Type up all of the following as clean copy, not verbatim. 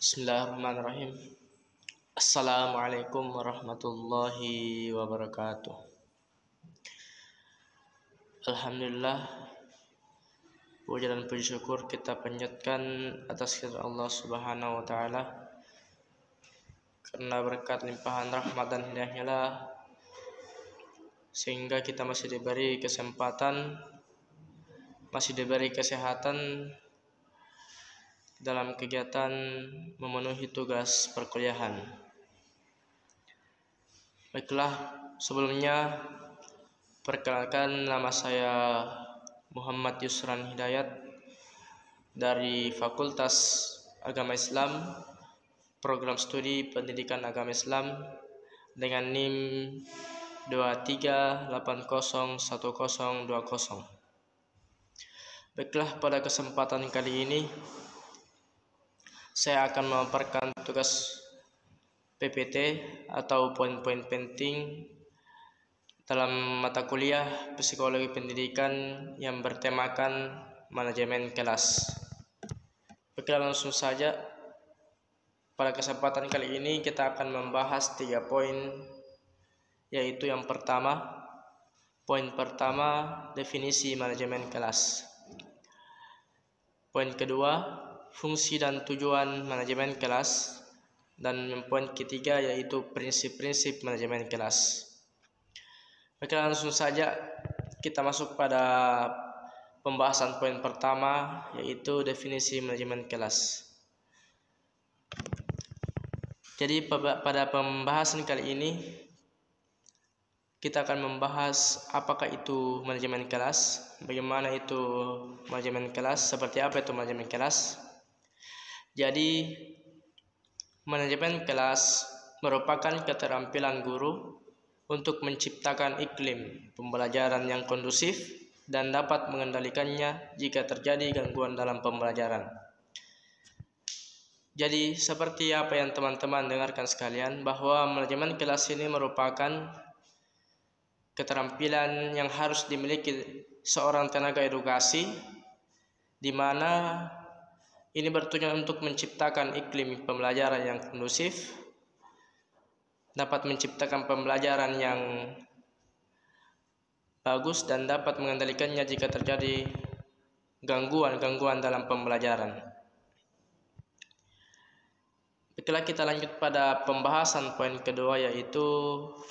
Bismillahirrahmanirrahim. Assalamualaikum warahmatullahi wabarakatuh. Alhamdulillah, puja dan puji syukur kita panjatkan atas kehadirat Allah Subhanahu wa taala, karena berkat limpahan rahmat dan hidayahnya lah sehingga kita masih diberi kesempatan, masih diberi kesehatan dalam kegiatan memenuhi tugas perkuliahan. Baiklah, sebelumnya perkenalkan, nama saya Muhammad Yusran Hidayat dari Fakultas Agama Islam, Program Studi Pendidikan Agama Islam dengan NIM 23801020. Baiklah, pada kesempatan kali ini saya akan memaparkan tugas PPT atau poin-poin penting dalam mata kuliah Psikologi Pendidikan yang bertemakan manajemen kelas. Baiklah, langsung saja. Pada kesempatan kali ini kita akan membahas 3 poin, yaitu yang pertama, poin pertama, definisi manajemen kelas. Poin kedua, fungsi dan tujuan manajemen kelas, dan poin ketiga yaitu prinsip-prinsip manajemen kelas. Baiklah, langsung saja kita masuk pada pembahasan poin pertama, yaitu definisi manajemen kelas. Jadi pada pembahasan kali ini kita akan membahas apakah itu manajemen kelas, bagaimana itu manajemen kelas, seperti apa itu manajemen kelas. Jadi, manajemen kelas merupakan keterampilan guru untuk menciptakan iklim pembelajaran yang kondusif dan dapat mengendalikannya jika terjadi gangguan dalam pembelajaran. Jadi, seperti apa yang teman-teman dengarkan sekalian, bahwa manajemen kelas ini merupakan keterampilan yang harus dimiliki seorang tenaga edukasi, di mana ini bertujuan untuk menciptakan iklim pembelajaran yang kondusif, dapat menciptakan pembelajaran yang bagus dan dapat mengendalikannya jika terjadi gangguan dalam pembelajaran. Baiklah, kita lanjut pada pembahasan poin kedua, yaitu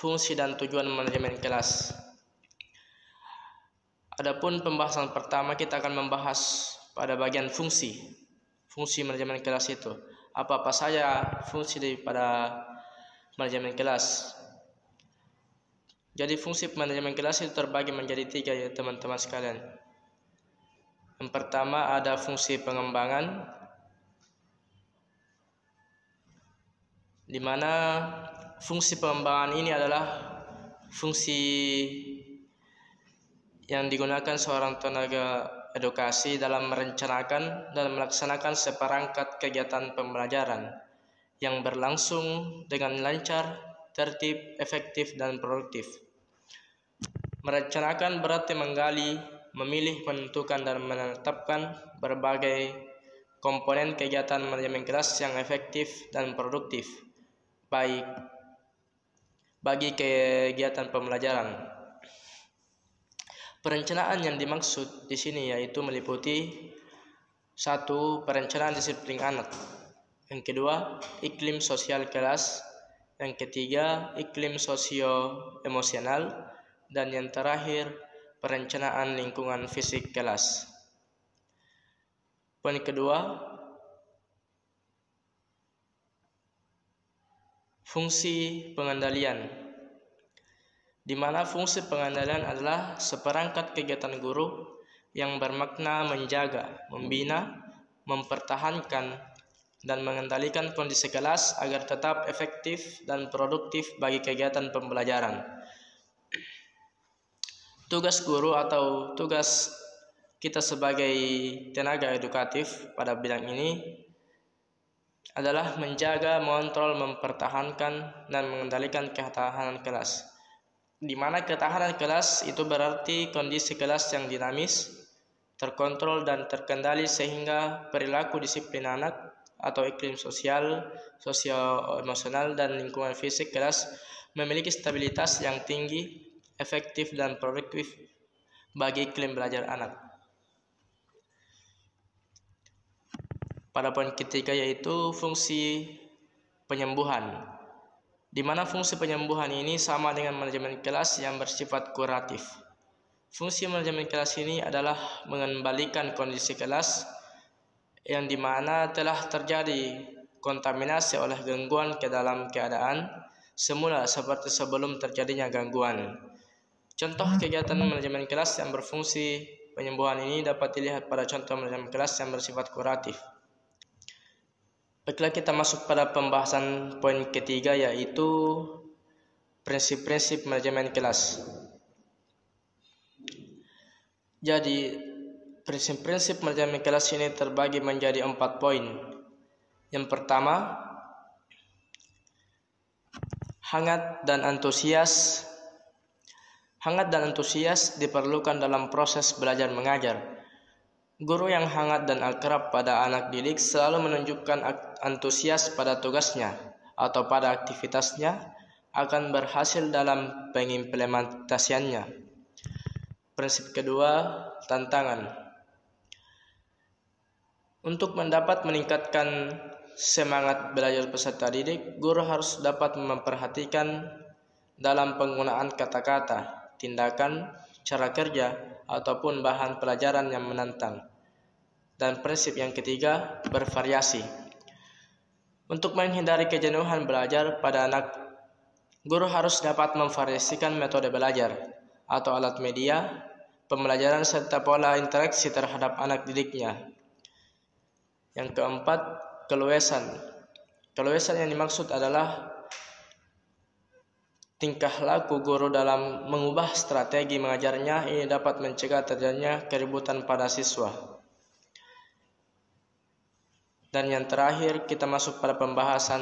fungsi dan tujuan manajemen kelas. Adapun pembahasan pertama, kita akan membahas pada bagian fungsi manajemen kelas itu. Apa saja fungsi daripada manajemen kelas? Jadi fungsi manajemen kelas itu terbagi menjadi 3, ya teman-teman sekalian. Yang pertama ada fungsi pengembangan, di mana fungsi pengembangan ini adalah fungsi yang digunakan seorang tenaga edukasi dalam merencanakan dan melaksanakan seperangkat kegiatan pembelajaran yang berlangsung dengan lancar, tertib, efektif, dan produktif. Merencanakan berarti menggali, memilih, menentukan, dan menetapkan berbagai komponen kegiatan manajemen kelas yang efektif dan produktif baik bagi kegiatan pembelajaran. Perencanaan yang dimaksud di sini yaitu meliputi 1. Perencanaan disiplin anak. Yang kedua, iklim sosial kelas. Yang ketiga, iklim sosio-emosional. Dan yang terakhir, perencanaan lingkungan fisik kelas. Poin kedua, fungsi pengendalian, di mana fungsi pengendalian adalah seperangkat kegiatan guru yang bermakna menjaga, membina, mempertahankan, dan mengendalikan kondisi kelas agar tetap efektif dan produktif bagi kegiatan pembelajaran. Tugas guru atau tugas kita sebagai tenaga edukatif pada bidang ini adalah menjaga, mengontrol, mempertahankan, dan mengendalikan ketahanan kelas. Di mana ketahanan kelas itu berarti kondisi kelas yang dinamis, terkontrol, dan terkendali sehingga perilaku disiplin anak atau iklim sosial, sosio-emosional, dan lingkungan fisik kelas memiliki stabilitas yang tinggi, efektif, dan produktif bagi iklim belajar anak. Pada poin ketiga yaitu fungsi penyembuhan, di mana fungsi penyembuhan ini sama dengan manajemen kelas yang bersifat kuratif. Fungsi manajemen kelas ini adalah mengembalikan kondisi kelas yang dimana telah terjadi kontaminasi oleh gangguan ke dalam keadaan semula seperti sebelum terjadinya gangguan. Contoh kegiatan manajemen kelas yang berfungsi penyembuhan ini dapat dilihat pada contoh manajemen kelas yang bersifat kuratif. Baiklah, kita masuk pada pembahasan poin ketiga yaitu prinsip-prinsip manajemen kelas. Jadi, prinsip-prinsip manajemen kelas ini terbagi menjadi 4 poin. Yang pertama, hangat dan antusias. Hangat dan antusias diperlukan dalam proses belajar mengajar. Guru yang hangat dan akrab pada anak didik selalu menunjukkan antusias pada tugasnya atau pada aktivitasnya akan berhasil dalam pengimplementasiannya. Prinsip kedua, tantangan. Untuk meningkatkan semangat belajar peserta didik, guru harus dapat memperhatikan dalam penggunaan kata-kata, tindakan, cara kerja, ataupun bahan pelajaran yang menantang. Dan prinsip yang ketiga, bervariasi. Untuk menghindari kejenuhan belajar pada anak, guru harus dapat memvariasikan metode belajar atau alat media, pembelajaran serta pola interaksi terhadap anak didiknya. Yang keempat, keluasan. Keluasan yang dimaksud adalah tingkah laku guru dalam mengubah strategi mengajarnya. Ini dapat mencegah terjadinya keributan pada siswa. Dan yang terakhir, kita masuk pada pembahasan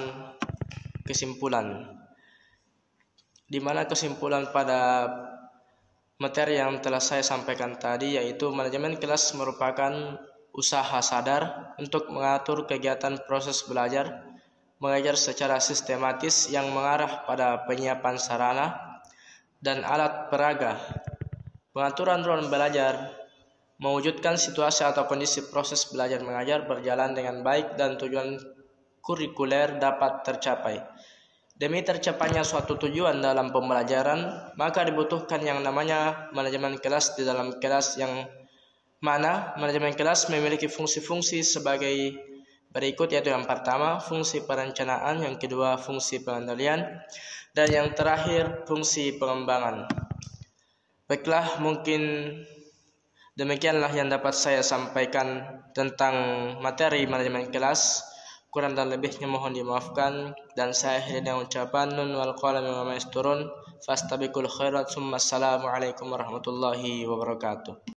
kesimpulan, di mana kesimpulan pada materi yang telah saya sampaikan tadi yaitu manajemen kelas merupakan usaha sadar untuk mengatur kegiatan proses belajar mengajar secara sistematis yang mengarah pada penyiapan sarana dan alat peraga, pengaturan ruang belajar, mewujudkan situasi atau kondisi proses belajar mengajar berjalan dengan baik dan tujuan kurikuler dapat tercapai. Demi tercapainya suatu tujuan dalam pembelajaran, maka dibutuhkan yang namanya manajemen kelas di dalam kelas, yang mana manajemen kelas memiliki fungsi-fungsi sebagai berikut, yaitu yang pertama, fungsi perencanaan, yang kedua, fungsi pengendalian, dan yang terakhir, fungsi pengembangan. Baiklah, mungkin demikianlah yang dapat saya sampaikan tentang materi manajemen kelas. Kurang dan lebihnya mohon dimaafkan, dan saya akhiri dengan ucapan nun wal qalami wa ma yasturun fastabiqul khairat. Assalamualaikum warahmatullahi wabarakatuh.